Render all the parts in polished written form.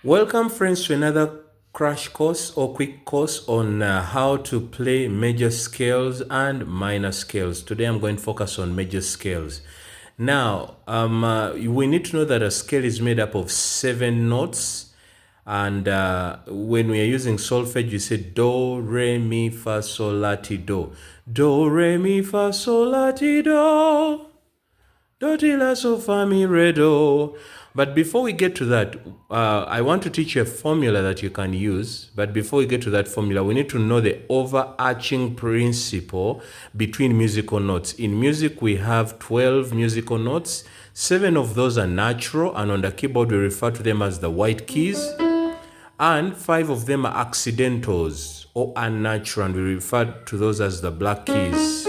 Welcome, friends, to another crash course or quick course on how to play major scales and minor scales. Today I'm going to focus on major scales. Now, we need to know that a scale is made up of 7 notes. And when we are using solfege, we say do, re, mi, fa, sol, la, ti, do. Do, re, mi, fa, sol, la, ti, do. Do, ti, la, sol, fa, mi, re, do. But before we get to that, I want to teach you a formula that you can use. But before we get to that formula, we need to know the overarching principle between musical notes. In music, we have 12 musical notes. 7 of those are natural, and on the keyboard, we refer to them as the white keys. And 5 of them are accidentals or unnatural, and we refer to those as the black keys.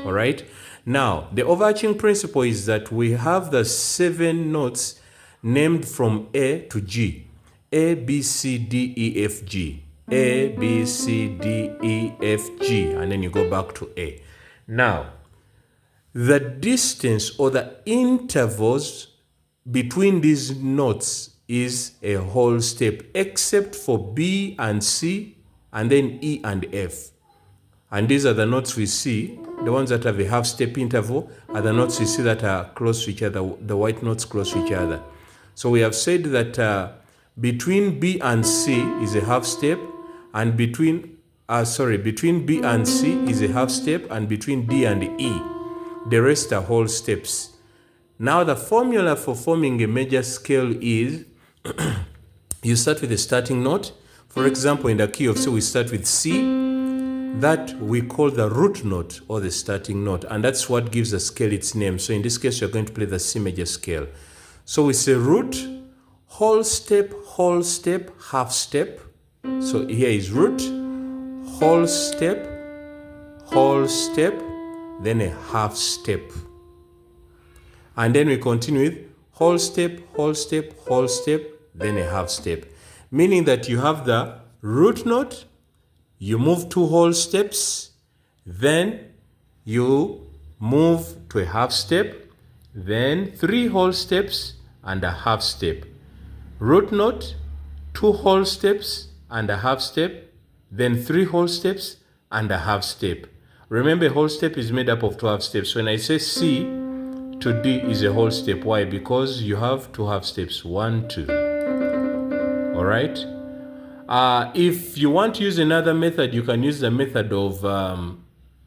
All right? Now, the overarching principle is that we have the 7 notes named from A to G. A, B, C, D, E, F, G. A, B, C, D, E, F, G. And then you go back to A. Now, the distance or the intervals between these notes is a whole step, except for B and C, and then E and F. And these are the notes we see. The ones that have a half step interval are the notes we see that are close to each other, the white notes close to each other. So we have said that between B and C is a half step, and between B and C is a half step, and between D and E, the rest are whole steps. Now the formula for forming a major scale is you start with a starting note. For example, in the key of C, we start with C. That we call the root note or the starting note, and that's what gives the scale its name. So in this case, you're going to play the C major scale. So we say root, whole step, half step. So here is root, whole step, then a half step. And then we continue with whole step, then a half step. Meaning that you have the root note, you move 2 whole steps, then you move to a half step, then 3 whole steps and a half step. Root note, 2 whole steps and a half step, then 3 whole steps and a half step. Remember, a whole step is made up of 2 half steps. When I say C to D is a whole step. Why? Because you have 2 half steps, 1, 2. All right? If you want to use another method, you can use the method of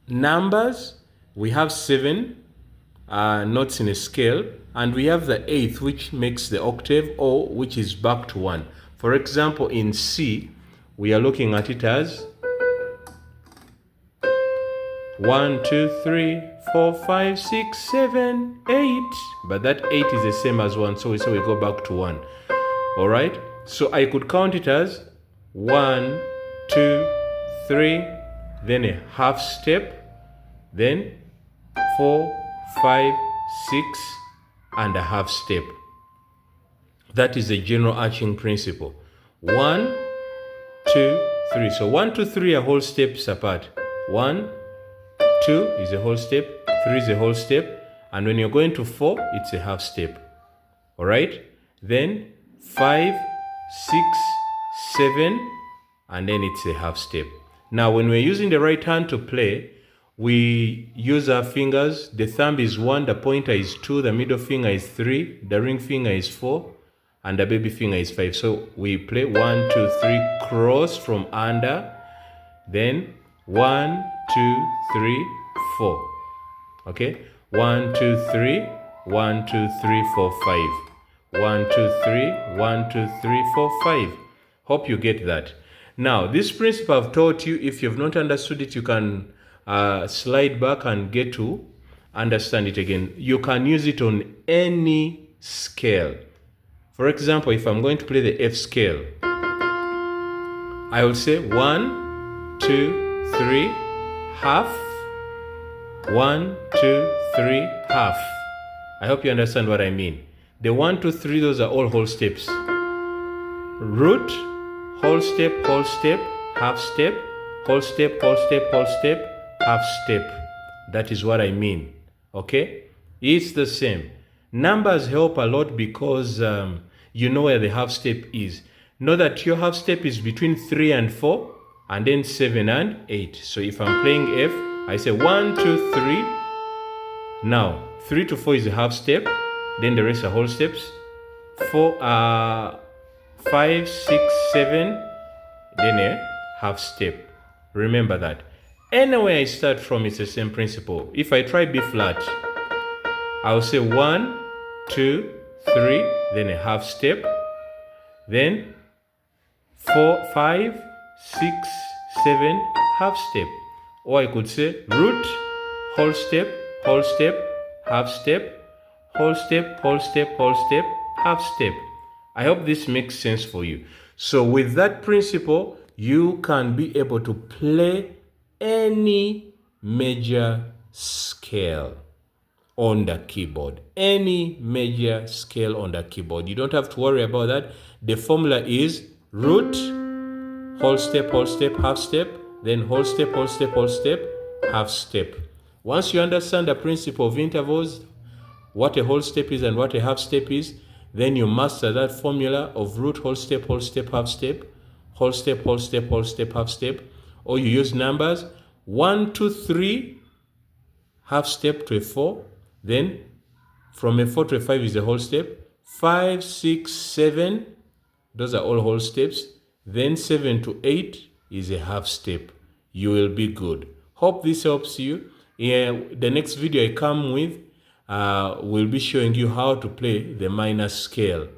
numbers. We have 7 notes in a scale, and we have the 8th, which makes the octave, or which is back to 1. For example, in C, we are looking at it as 1, 2, 3, 4, 5, 6, 7, 8. But that 8 is the same as 1, so we say we go back to 1. All right? So I could count it as 1, 2, 3, then a half step, then 4, 5, 6, and a half step. That is the general arching principle. 1, 2, 3. So 1, 2, 3 are whole steps apart. 1, 2 is a whole step, 3 is a whole step, and when you're going to 4, it's a half step. All right? Then 5, 6, 7, and then it's a half step. Now, when we're using the right hand to play, we use our fingers. The thumb is 1, the pointer is 2, the middle finger is 3, the ring finger is 4, and the baby finger is 5. So we play 1, 2, 3, cross from under, then 1, 2, 3, 4. Okay? 1, 2, 3, 1, 2, 3, 4, 5. 1, 2, 3, 1, 2, 3, 4, 5. Hope you get that. Now, this principle I've taught you, if you've not understood it, you can slide back and get to understand it again. You can use it on any scale. For example, if I'm going to play the F scale, I will say 1, 2, 3, half. 1, 2, 3, half. I hope you understand what I mean. The 1, 2, 3, those are all whole steps. Root, whole step, half step, whole step, half step. That is what I mean. Okay? It's the same. Numbers help a lot because you know where the half step is. Know that your half step is between 3 and 4, and then 7 and 8. So if I'm playing F, I say 1, 2, 3. Now 3 to 4 is a half step, then the rest are whole steps. 4, 5, 6, 7, then a half step. Remember that. Anywhere I start from, it's the same principle. If I try B flat, I'll say 1, 2, 3, then a half step, then 4, 5, 6, 7, half step. Or I could say root, whole step, half step, whole step, half step. I hope this makes sense for you. So with that principle, you can be able to play any major scale on the keyboard. Any major scale on the keyboard. You don't have to worry about that. The formula is root, whole step, half step, then whole step, half step. Once you understand the principle of intervals, what a whole step is and what a half step is, then you master that formula of root, whole step, half step, whole step, half step, or you use numbers 1, 2, 3, half step to a 4, then from a 4 to a 5 is a whole step, 5, 6, 7, those are all whole steps, then 7 to 8 is a half step. You will be good. Hope this helps you. The next video I come with will be showing you how to play the minor scale.